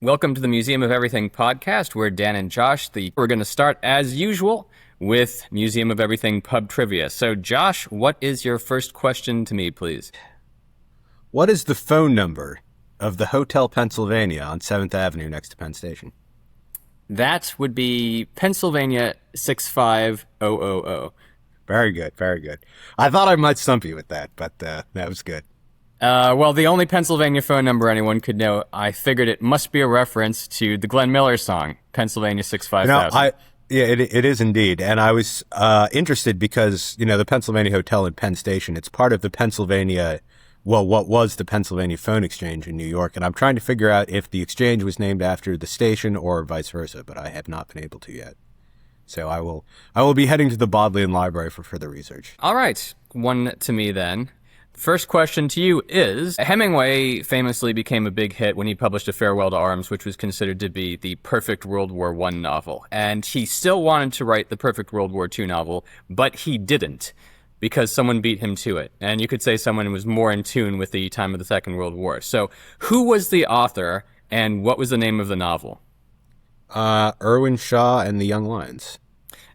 Welcome to the Museum of Everything podcast. We're Dan and Josh. We're going to start, as usual, with Museum of Everything pub trivia. So, Josh, what is your first question to me, please? What is the phone number of the Hotel Pennsylvania on 7th Avenue next to Penn Station? That would be Pennsylvania 65000. Very good, very good. I thought I might stump you with that, but that was good. Well, the only Pennsylvania phone number anyone could know, I figured it must be a reference to the Glen Miller song, Pennsylvania 65000. Yeah, it is indeed. And I was interested because, the Pennsylvania Hotel in Penn Station, it's part of the Pennsylvania, what was the Pennsylvania Phone Exchange in New York. And I'm trying to figure out if the exchange was named after the station or vice versa, but I have not been able to yet. So I will be heading to the Bodleian Library for further research. All right, one to me then. First question to you is, Hemingway famously became a big hit when he published A Farewell to Arms, which was considered to be the perfect World War I novel. And he still wanted to write the perfect World War II novel, but he didn't, because someone beat him to it. And you could say someone was more in tune with the time of the Second World War. So who was the author, and what was the name of the novel? Irwin Shaw and the Young Lions.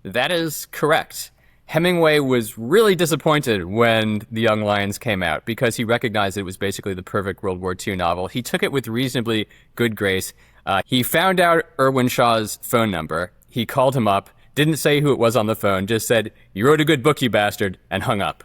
That is correct. Hemingway was really disappointed when The Young Lions came out because he recognized it was basically the perfect World War II novel. He took it with reasonably good grace. He found out Irwin Shaw's phone number. He called him up, didn't say who it was on the phone, just said, "You wrote a good book, you bastard," and hung up.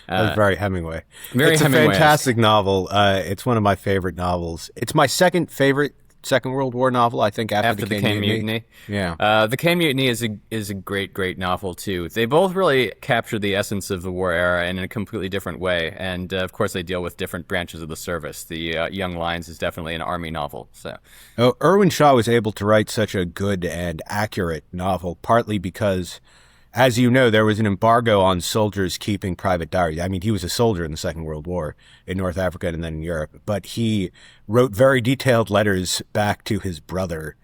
That was very Hemingway. Very It's Hemingway-esque. a fantastic novel. It's one of my favorite novels. It's my second favorite Second World War novel, I think, after the Caine Mutiny. Yeah. The Caine Mutiny is a great novel, too. They both really capture the essence of the war era in a completely different way. And, of course, they deal with different branches of the service. The Young Lions is definitely an army novel. So, Irwin Shaw was able to write such a good and accurate novel, partly because, as you know, there was an embargo on soldiers keeping private diaries. I mean, he was a soldier in the Second World War in North Africa and then in Europe, but he wrote very detailed letters back to his brother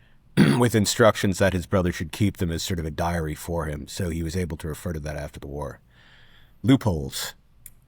with instructions that his brother should keep them as sort of a diary for him. So he was able to refer to that after the war. Loopholes.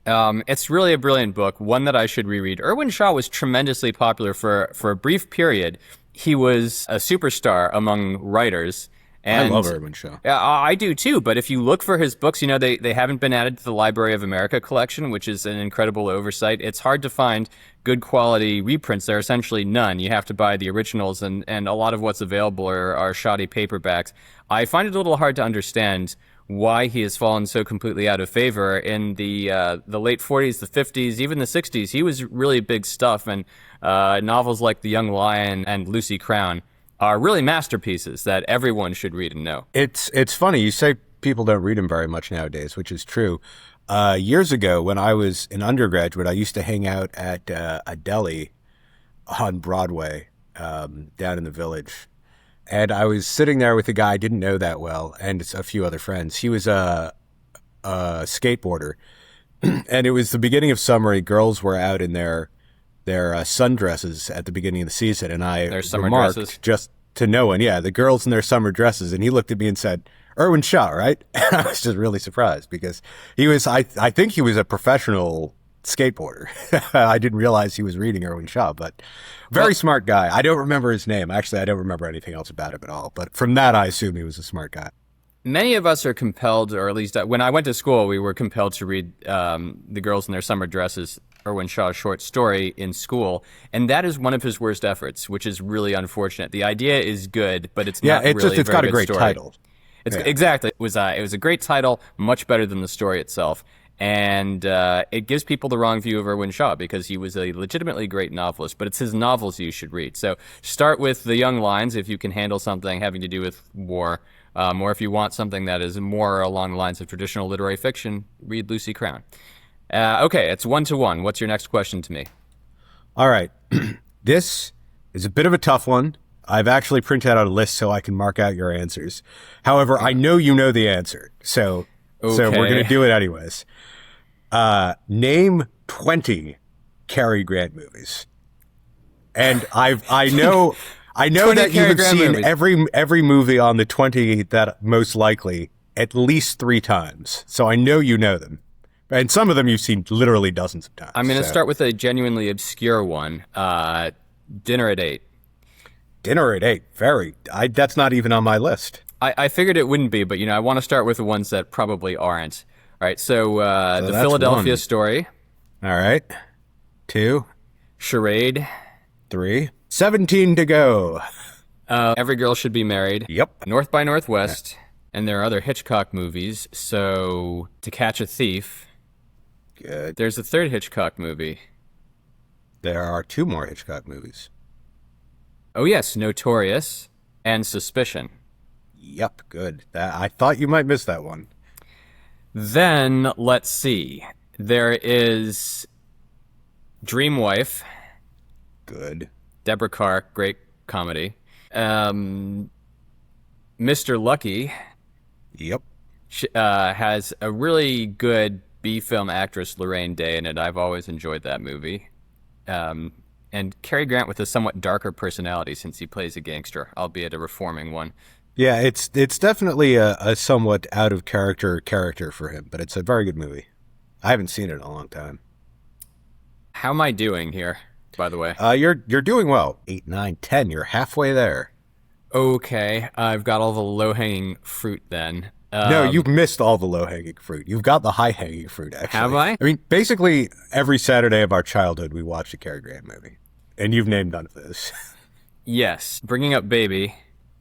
it's really a brilliant book, one that I should reread. Irwin Shaw was tremendously popular for a brief period. He was a superstar among writers. And I love Irwin Shaw. Yeah, I do too. But if you look for his books, they haven't been added to the Library of America collection, which is an incredible oversight. It's hard to find good quality reprints. There are essentially none. You have to buy the originals, and a lot of what's available are shoddy paperbacks. I find it a little hard to understand why he has fallen so completely out of favor. In the late 40s, the 50s, even the 60s, he was really big stuff. And novels like The Young Lion and Lucy Crown are really masterpieces that everyone should read and know. It's funny. You say people don't read them very much nowadays, which is true. Years ago, when I was an undergraduate, I used to hang out at a deli on Broadway down in the Village. And I was sitting there with a guy I didn't know that well and a few other friends. He was a skateboarder. And it was the beginning of summer. Girls were out in their sundresses at the beginning of the season, and I Their summer remarked dresses. just to no one, the girls in their summer dresses, and he looked at me and said, "Irwin Shaw, right?" And I was just really surprised because he was, I think he was a professional skateboarder. I didn't realize he was reading Irwin Shaw, but very smart guy. I don't remember his name. Actually, I don't remember anything else about him at all, but from that, I assume he was a smart guy. Many of us are compelled, or at least when I went to school, we were compelled to read The Girls in Their Summer Dresses, Irwin Shaw's short story, in school. And that is one of his worst efforts, which is really unfortunate. The idea is good, but it's not really it's a very got a good great story. title. Exactly. It was a great title, much better than the story itself. And it gives people the wrong view of Irwin Shaw because he was a legitimately great novelist, but it's his novels you should read. So start with The Young Lions if you can handle something having to do with war. Or if you want something that is more along the lines of traditional literary fiction, read Lucy Crown. Okay, it's 1-1. What's your next question to me? All right. This is a bit of a tough one. I've actually printed out a list so I can mark out your answers. However, I know you know the answer, so we're going to do it anyways. Name 20 Cary Grant movies. And I know that you have seen every movie on the 20 that most likely at least 3 times. So I know you know them. And some of them you've seen literally dozens of times. I'm going to start with a genuinely obscure one. Dinner at 8. Dinner at 8. That's not even on my list. I figured it wouldn't be, but, I want to start with the ones that probably aren't. All right, so The Philadelphia Story. All right. 2. Charade. 3. 17 to go. Every Girl Should Be Married. Yep. North by Northwest. And there are other Hitchcock movies. So, To Catch a Thief. Good. There's a third Hitchcock movie. There are 2 more Hitchcock movies. Oh, yes, Notorious and Suspicion. Yep, good. I thought you might miss that one. Then, let's see. There is Dream Wife. Good. Deborah Carr, great comedy. Mr. Lucky. Yep. Has a really good B-film actress, Lorraine Day, in it. I've always enjoyed that movie. And Cary Grant with a somewhat darker personality since he plays a gangster, albeit a reforming one. Yeah, it's definitely a somewhat out of character for him, but it's a very good movie. I haven't seen it in a long time. How am I doing here, by the way? You're doing well. 8, 9, 10. You're halfway there. Okay, I've got all the low-hanging fruit then. No, you've missed all the low-hanging fruit. You've got the high-hanging fruit, actually. Have I? I mean, basically, every Saturday of our childhood, we watched a Cary Grant movie. And you've named none of those. Yes. Bringing Up Baby.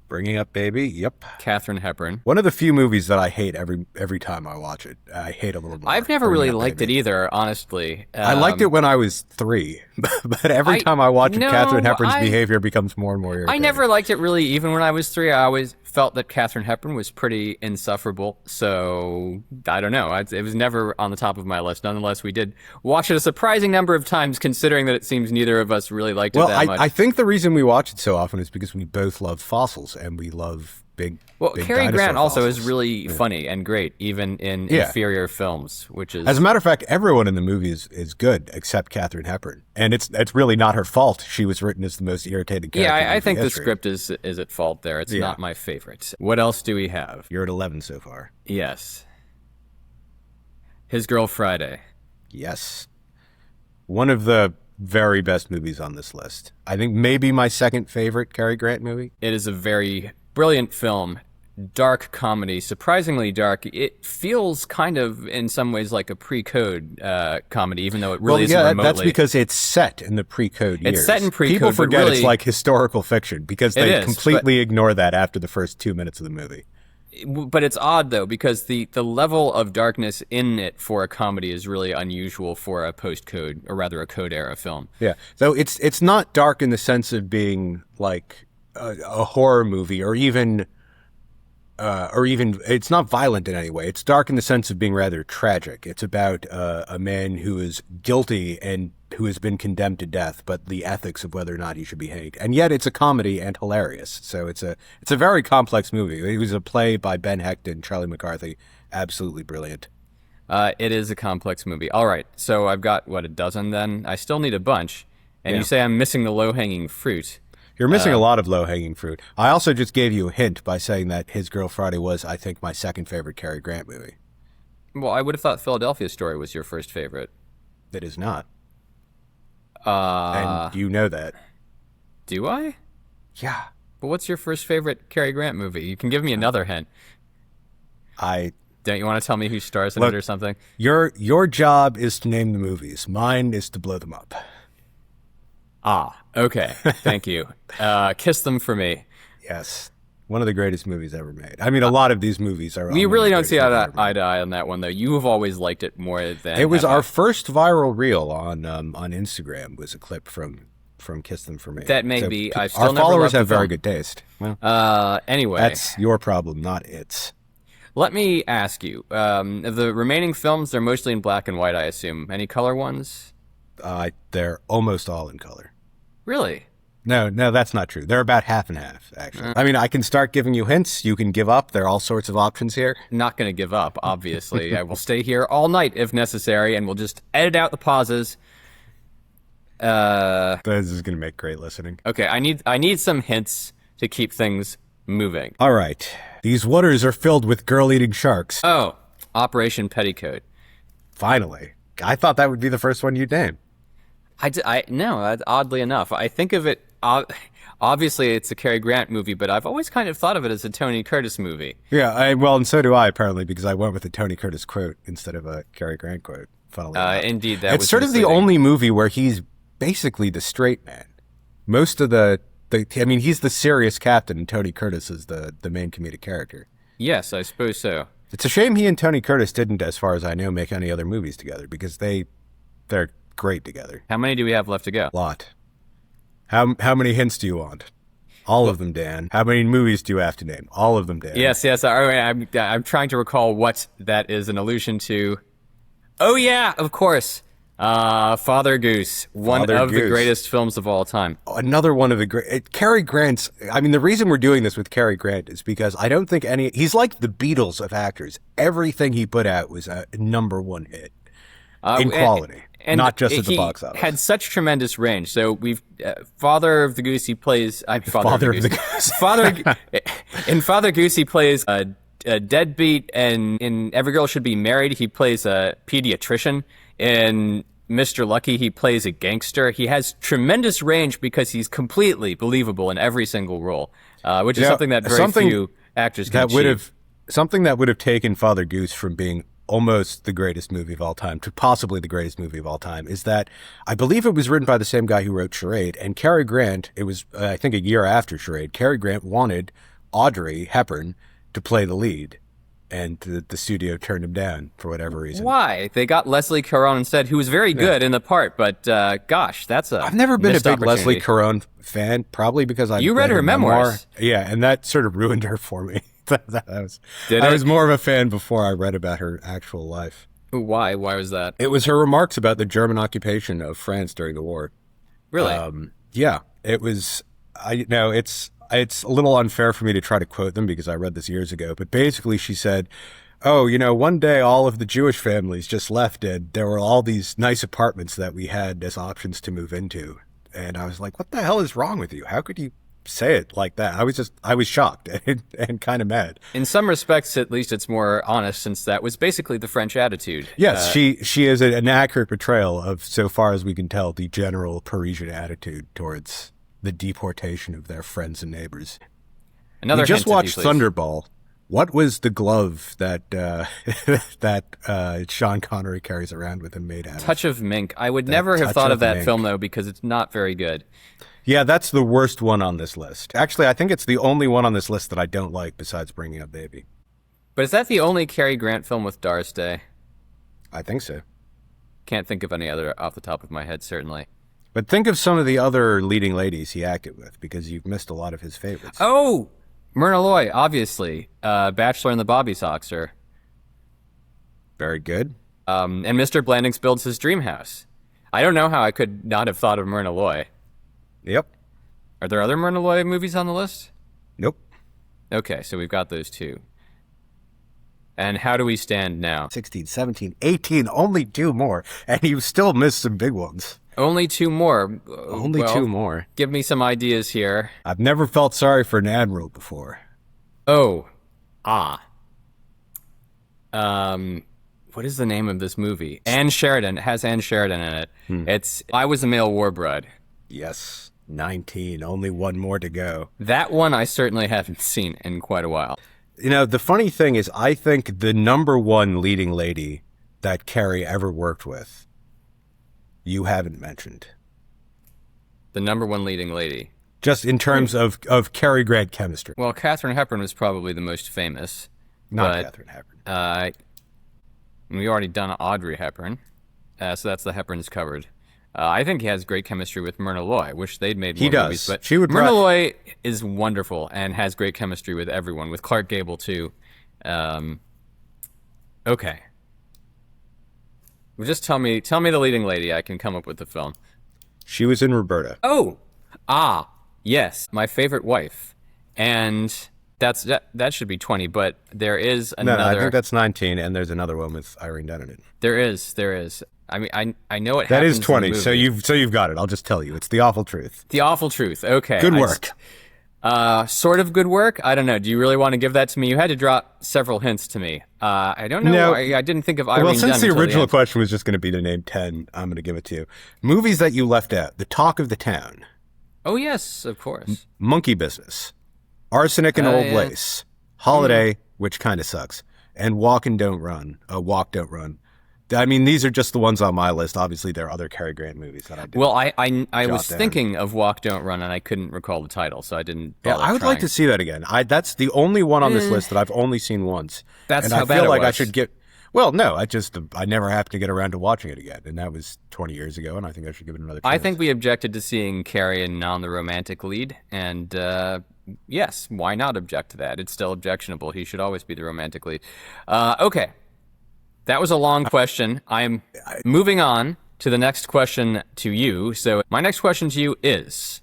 Bringing Up Baby, yep. Katharine Hepburn. One of the few movies that I hate every time I watch it. I hate a little more. I've never really liked it either, honestly. I liked it when I was 3, but every time I watch it, Katharine Hepburn's behavior becomes more and more irritating. I never liked it really, even when I was 3. I always felt that Katharine Hepburn was pretty insufferable, so I don't know. It was never on the top of my list. Nonetheless, we did watch it a surprising number of times, considering that it seems neither of us really liked it that much. I think the reason we watch it so often is because we both love fossils, and we love big Cary Grant also fossils. is really funny and great, even in inferior films, which is... As a matter of fact, everyone in the movie is good, except Katharine Hepburn. And it's really not her fault. She was written as the most irritating character in I think history. the script is at fault there. It's not my favorite. What else do we have? You're at 11 so far. Yes. His Girl Friday. Yes. One of the very best movies on this list. I think maybe my second favorite Cary Grant movie. It is a very brilliant film. Dark comedy, surprisingly dark. It feels kind of, in some ways, like a pre-code comedy, even though it really isn't remotely. That's because it's set in the pre-code years. It's set in pre-code. People forget really, it's like historical fiction because they completely ignore that after the first 2 minutes of the movie. But it's odd, though, because the level of darkness in it for a comedy is really unusual for a post-code, or rather a code-era film. Yeah, so it's not dark in the sense of being like a horror movie, or even it's not violent in any way. It's dark in the sense of being rather tragic. It's about a man who is guilty and who has been condemned to death, but the ethics of whether or not he should be hanged. And yet it's a comedy and hilarious. So it's a very complex movie. It was a play by Ben Hecht and Charlie McCarthy. Absolutely brilliant. It is a complex movie. All right, so I've got, a dozen then? I still need a bunch. And you say I'm missing the low-hanging fruit. You're missing a lot of low-hanging fruit. I also just gave you a hint by saying that His Girl Friday was, I think, my second favorite Cary Grant movie. Well, I would have thought Philadelphia Story was your first favorite. It is not. And you know that. Do I? Yeah. But what's your first favorite Cary Grant movie? You can give me another hint. Don't you want to tell me who stars in it or something? Your job is to name the movies. Mine is to blow them up. Okay. Thank you. Kiss Them for Me. Yes. One of the greatest movies ever made. I mean, a lot of these movies are... We really don't see eye to eye on that one, though. You have always liked it more than... It was our first viral reel on Instagram, was a clip from Kiss Them for Me. That may be. I still our never followers loved have the film. very good taste. Well, anyway. That's your problem, not its. Let me ask you. The remaining films, they're mostly in black and white, I assume. Any color ones? They're almost all in color. Really? No, that's not true. They're about half and half, actually. I mean, I can start giving you hints. You can give up. There are all sorts of options here. Not going to give up, obviously. I will stay here all night if necessary, and we'll just edit out the pauses. This is going to make great listening. Okay, I need some hints to keep things moving. All right. These waters are filled with girl-eating sharks. Oh, Operation Petticoat. Finally. I thought that would be the first one you'd name. No, oddly enough. I think of it... Obviously, it's a Cary Grant movie, but I've always kind of thought of it as a Tony Curtis movie. Yeah, well, and so do I, apparently, because I went with a Tony Curtis quote instead of a Cary Grant quote, funnily enough. Indeed, that it's was sort of the misleading. only movie where he's basically the straight man. Most of he's the serious captain, and Tony Curtis is the main comedic character. Yes, I suppose so. It's a shame he and Tony Curtis didn't, as far as I know, make any other movies together, because they're great together. How many do we have left to go? A lot. How many hints do you want? All of them, Dan. How many movies do you have to name? All of them, Dan. Yes. I'm trying to recall what that is an allusion to. Oh, yeah, of course. Father Goose, one of the greatest films of all time. Another one of the great. Cary Grant's. I mean, the reason we're doing this with Cary Grant is because I don't think he's like the Beatles of actors. Everything he put out was a #1 hit in quality. And not just at the box office. Had such tremendous range. So we've Father of the Goose. He plays Father of the Goose. In Father Goose, he plays a deadbeat, and in Every Girl Should Be Married, he plays a pediatrician. In Mr. Lucky, he plays a gangster. He has tremendous range because he's completely believable in every single role, which is something that very few actors can achieve. Something that would have taken Father Goose from being almost the greatest movie of all time to possibly the greatest movie of all time is that I believe it was written by the same guy who wrote Charade, and Cary Grant, it was I think a year after Charade, Cary Grant wanted Audrey Hepburn to play the lead, and the studio turned him down for whatever reason. Why? They got Leslie Caron instead, who was very good in the part, but gosh, that's a I've never been a big opportunity. Leslie Caron fan, probably because I read her memoirs. Yeah, and that sort of ruined her for me. I I was more of a fan before I read about her actual life. Why? Why was that? It was her remarks about the German occupation of France during the war. Really? Yeah, it was. It's a little unfair for me to try to quote them because I read this years ago. But basically, she said, "Oh, one day all of the Jewish families just left, and there were all these nice apartments that we had as options to move into." And I was like, "What the hell is wrong with you? How could you say it like that?" I was shocked and kind of mad. In some respects, at least, it's more honest, since that was basically the French attitude. Yes, she is an accurate portrayal of, so far as we can tell, the general Parisian attitude towards the deportation of their friends and neighbors. Another we just hint, watched Thunderball. What was the glove that Sean Connery carries around with him made out of? Touch of Mink. I would never have thought of that film, though, because it's not very good. Yeah, that's the worst one on this list. Actually, I think it's the only one on this list that I don't like besides Bringing Up Baby. But is that the only Cary Grant film with Doris Day? I think so. Can't think of any other off the top of my head, certainly. But think of some of the other leading ladies he acted with, because you've missed a lot of his favorites. Oh! Myrna Loy, obviously. Bachelor and the Bobby Soxer. Very good. And Mr. Blandings Builds His Dream House. I don't know how I could not have thought of Myrna Loy. Yep. Are there other Myrna Loy movies on the list? Nope. Okay, so we've got those two. And how do we stand now? 16, 17, 18, only 2 more. And you still missed some big ones. Only 2 more. Only 2 more. Give me some ideas here. I've never felt sorry for an admiral before. Oh. What is the name of this movie? Ann Sheridan. It has Ann Sheridan in it. It's I Was a Male War Bride. Yes. 19. Only 1 more to go. That one I certainly haven't seen in quite a while. The funny thing is, I think the #1 leading lady that Cary ever worked with, you haven't mentioned. The #1 leading lady. Just in terms of Cary Grant chemistry. Well, Katharine Hepburn was probably the most famous. Not Katharine Hepburn. We already done Audrey Hepburn, so that's the Hepburns covered. I think he has great chemistry with Myrna Loy. Wish they'd made more movies. But Myrna Loy is wonderful and has great chemistry with everyone, with Clark Gable too. Okay. Well, just tell me the leading lady. I can come up with the film. She was in Roberta. Oh, yes, My Favorite Wife, and that should be 20. But there is another. No, I think that's 19, and there's another one with Irene Dunne in it. There is. I mean, I know it. That happens is 20. in the So movie. you've got it. I'll just tell you. It's The Awful Truth. The Awful Truth. Okay. Good work. Sort of good work. I don't know. Do you really want to give that to me? You had to drop several hints to me. I don't know. No. I didn't think of Irene Well, Dunne since the until original end. question was just going to be to name 10, I'm going to give it to you. Movies that you left out. The Talk of the Town. Oh, yes, of course. Monkey Business, Arsenic and Old yeah. Lace, Holiday, which kind of sucks, and Walk and Don't Run. Walk, Don't Run. I mean, these are just the ones on my list. Obviously, there are other Cary Grant movies that I did. Well, I was down. thinking of Walk, Don't Run, and I couldn't recall the title, so I didn't bother I would trying. like to see that again. That's the only one on this list that I've only seen once. That's and how I bad feel it like I was. should get. Well, no, I never happened to get around to watching it again, and that was 20 years ago, and I think I should give it another chance. I think we objected to seeing Cary and on the romantic lead, and yes, why not object to that? It's still objectionable. He should always be the romantic lead. Okay. That was a long question. I'm moving on to the next question to you. So my next question to you is,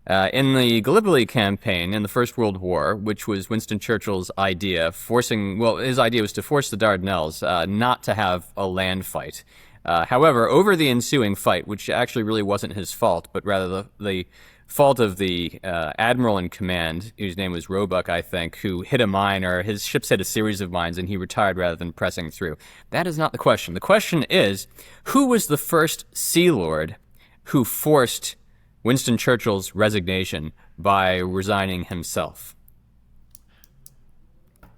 in the Gallipoli campaign in the First World War, which was Winston Churchill's idea, his idea was to force the Dardanelles not to have a land fight. However, over the ensuing fight, which actually really wasn't his fault, but rather the fault of the admiral in command, whose name was Roebuck, I think, who hit a mine, or his ships hit a series of mines, and he retired rather than pressing through. That is not the question. The question is, who was the first Sea Lord who forced Winston Churchill's resignation by resigning himself?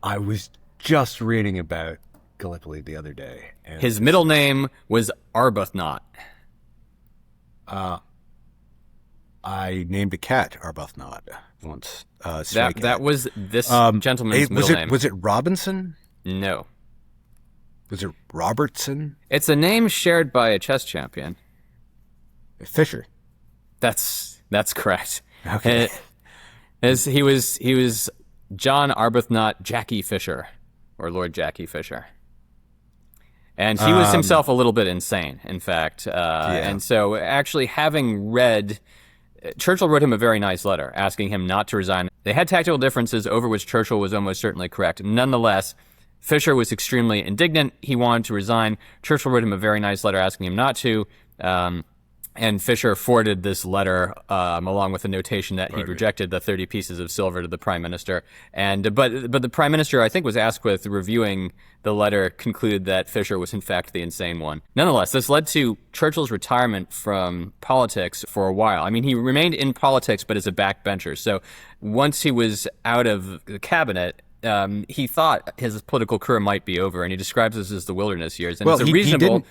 I was just reading about Gallipoli the other day. And his middle name was Arbuthnot. I named a cat Arbuthnot once. That was this gentleman's middle name. Was it Robinson? No. Was it Robertson? It's a name shared by a chess champion. Fisher. That's correct. Okay. He was John Arbuthnot Jackie Fisher, or Lord Jackie Fisher. And he was himself a little bit insane, in fact. And so actually having read... Churchill wrote him a very nice letter asking him not to resign. They had tactical differences over which Churchill was almost certainly correct. Nonetheless, Fisher was extremely indignant. He wanted to resign. Churchill wrote him a very nice letter asking him not to. And Fisher forwarded this letter along with a notation that he'd rejected the 30 pieces of silver to the prime minister. And but the prime minister, I think, was Asquith, reviewing the letter, concluded that Fisher was in fact the insane one. Nonetheless, this led to Churchill's retirement from politics for a while. I mean, he remained in politics, but as a backbencher. So once he was out of the cabinet, he thought his political career might be over, and he describes this as the wilderness years. And it's a reasonable...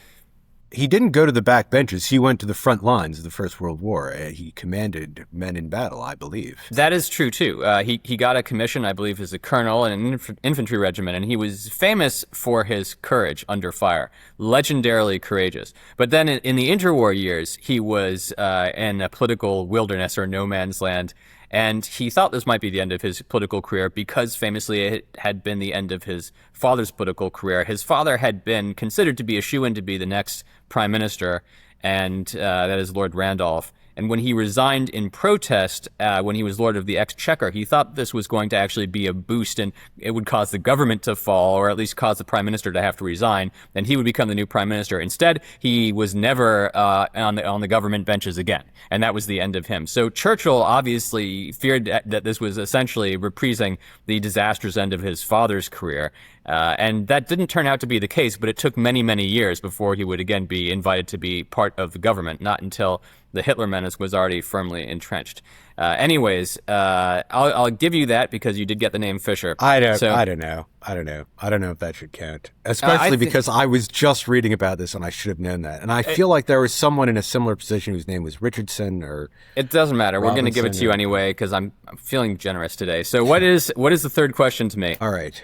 He didn't go to the back benches. He went to the front lines of the First World War. He commanded men in battle, I believe. That is true, too. He got a commission, I believe, as a colonel in an infantry regiment, and he was famous for his courage under fire, legendarily courageous. But then in the interwar years, he was in a political wilderness or no man's land, and he thought this might be the end of his political career because famously it had been the end of his father's political career. His father had been considered to be a shoo-in to be the next prime minister, and that is Lord Randolph. And when he resigned in protest, when he was Lord of the Exchequer, he thought this was going to actually be a boost and it would cause the government to fall, or at least cause the prime minister to have to resign, and he would become the new prime minister. Instead, he was never on the government benches again, and that was the end of him. So Churchill obviously feared that this was essentially reprising the disastrous end of his father's career. And that didn't turn out to be the case, but it took many, many years before he would again be invited to be part of the government, not until the Hitler menace was already firmly entrenched. Anyways, I'll give you that because you did get the name Fisher. I don't know if that should count, especially because I was just reading about this and I should have known that. And I feel like there was someone in a similar position whose name was Richardson or... It doesn't matter. We're going to give it to you anyway because I'm feeling generous today. So what is the third question to me? All right.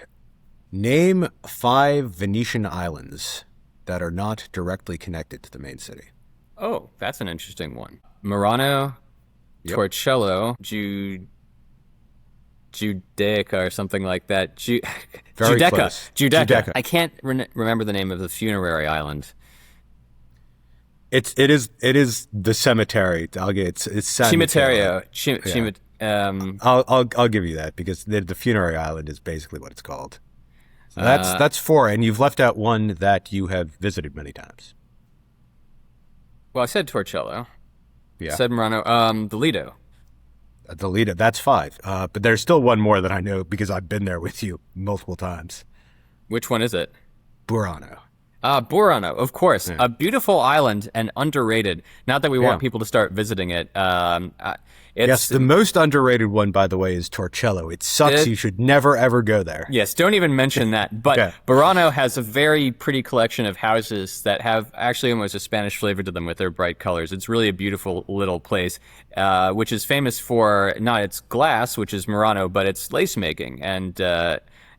Name 5 Venetian islands that are not directly connected to the main city. Oh, that's an interesting one. Murano, Torcello, Giudecca or something like that. Giudecca. I can't remember the name of the funerary island. It is the cemetery. It's San Cimetiero. I'll give you that because the funerary island is basically what it's called. So that's 4, and you've left out one that you have visited many times. Well, I said Torcello. Yeah. I said Murano. The Lido. The Lido, that's 5. But there's still one more that I know because I've been there with you multiple times. Which one is it? Burano. Burano, of course. Yeah. A beautiful island and underrated. Not that we want people to start visiting it. Yes, the most underrated one, by the way, is Torcello. It sucks. You should never, ever go there. Yes, don't even mention that. But Burano has a very pretty collection of houses that have actually almost a Spanish flavor to them with their bright colors. It's really a beautiful little place, which is famous for not its glass, which is Murano, but its lace making. And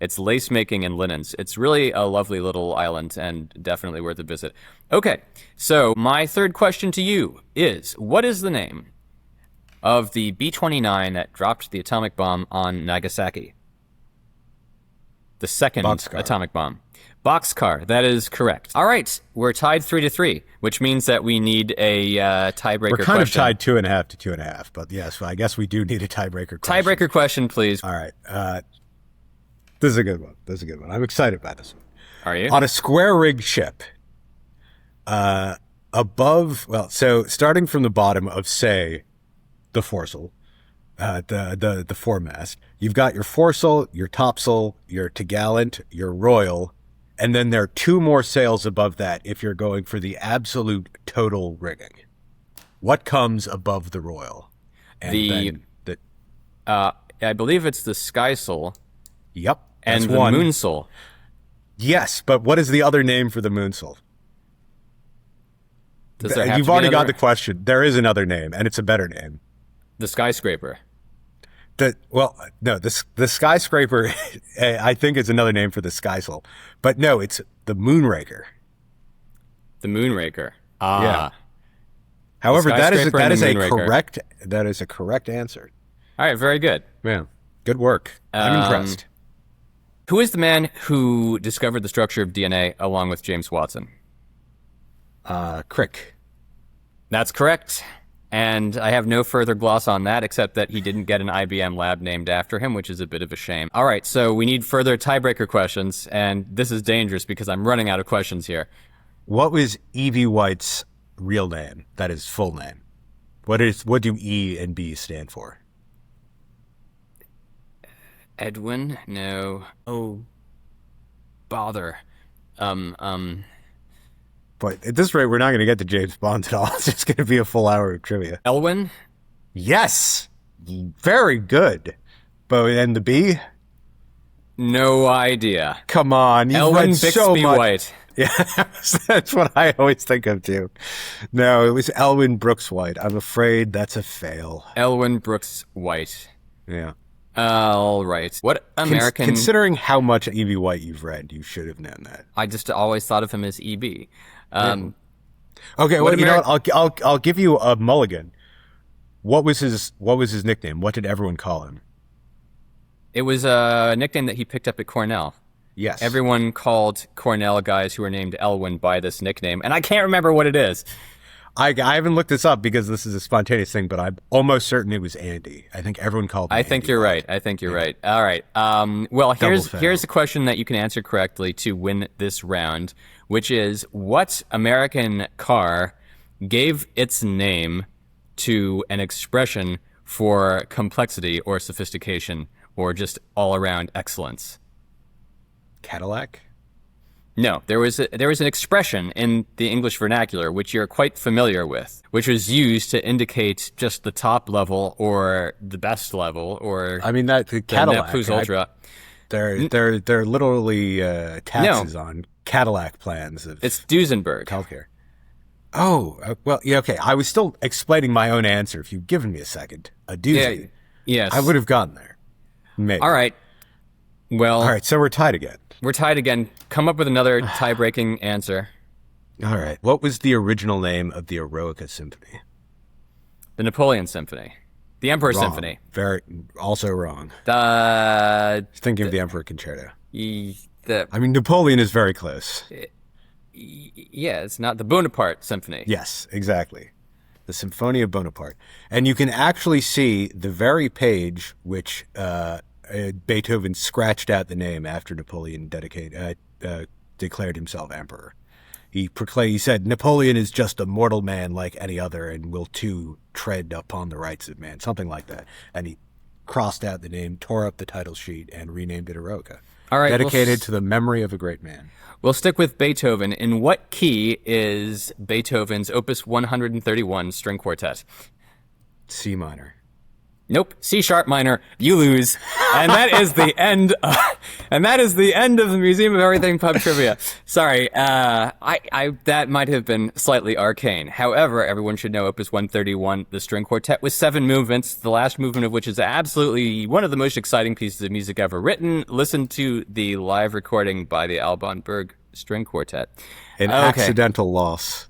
it's lace making and linens. It's really a lovely little island and definitely worth a visit. Okay, so my third question to you is, what is the name of the B-29 that dropped the atomic bomb on Nagasaki? The second atomic bomb. Boxcar, that is correct. All right, we're tied 3-3, which means that we need a tiebreaker question. We're kind of tied 2.5 to 2.5, but yes, I guess we do need a tiebreaker question. Tiebreaker question, please. All right. This is a good one. I'm excited by this one. Are you? On a square-rigged ship, so starting from the bottom of, say, the foresail, the foremast, you've got your foresail, your topsail, your topgallant, your royal, and then there are two more sails above that if you're going for the absolute total rigging. What comes above the royal? And I believe it's the skysail. Yep. And the moonsail. Yes, but what is the other name for the moonsail? You've already got the question. There is another name, and it's a better name. The skyscraper. The skyscraper, I think, is another name for the skysail. But no, it's the moonraker. The moonraker. Yeah. However, that is a correct answer. All right, very good. Yeah, good work. I'm impressed. Who is the man who discovered the structure of DNA along with James Watson? Crick. That's correct. And I have no further gloss on that, except that he didn't get an IBM lab named after him, which is a bit of a shame. All right, so we need further tiebreaker questions, and this is dangerous because I'm running out of questions here. What was E.B. White's real name? That is full name. What do E and B stand for? Edwin? No. Oh, bother. But at this rate, we're not going to get to James Bond at all. It's just going to be a full hour of trivia. Elwin? Yes. Very good. But and the B? No idea. Come on. You've Elwin read Bixby so much. White. Yeah, that's what I always think of too. No, it was Elwin Brooks White. I'm afraid that's a fail. Elwin Brooks White. Yeah. All right. What American... Considering how much E.B. White you've read, you should have known that. I just always thought of him as E.B. Okay, well, you know what? I'll give you a mulligan. What was his nickname? What did everyone call him? It was a nickname that he picked up at Cornell. Yes. Everyone called Cornell guys who were named Elwin by this nickname, and I can't remember what it is. I haven't looked this up because this is a spontaneous thing, but I'm almost certain it was Andy. I think everyone called him I think you're right. All right. Well, here's a question that you can answer correctly to win this round, which is, what American car gave its name to an expression for complexity or sophistication or just all-around excellence? Cadillac? No, there was an expression in the English vernacular which you're quite familiar with, which was used to indicate just the top level or the best level, or I mean that the Cadillac Plus Ultra. They're literally taxes on Cadillac plans. It's Duesenberg. Healthcare. Oh, well, yeah, okay. I was still explaining my own answer. If you'd given me a second, a doozy, yes, I would have gotten there. Maybe. All right. Well, all right. So we're tied again. Come up with another tie-breaking answer. All right. What was the original name of the Eroica Symphony? The Napoleon Symphony. The Emperor Wrong. Symphony. Also wrong. Thinking of the Emperor Concerto. I mean, Napoleon is very close. Yeah, it's not the Bonaparte Symphony. Yes, exactly. The Symphonia of Bonaparte. And you can actually see the very page which Beethoven scratched out the name after Napoleon declared himself emperor. He said, "Napoleon is just a mortal man like any other and will too tread upon the rights of man," something like that. And he crossed out the name, tore up the title sheet, and renamed it Eroica. All right. Dedicated to the memory of a great man. We'll stick with Beethoven. In what key is Beethoven's Opus 131 string quartet? C minor. Nope, C sharp minor. You lose, and that is the end. Of the Museum of Everything pub trivia. Sorry, that might have been slightly arcane. However, everyone should know Opus 131, the string quartet, with 7 movements. The last movement of which is absolutely one of the most exciting pieces of music ever written. Listen to the live recording by the Alban Berg String Quartet. An accidental loss.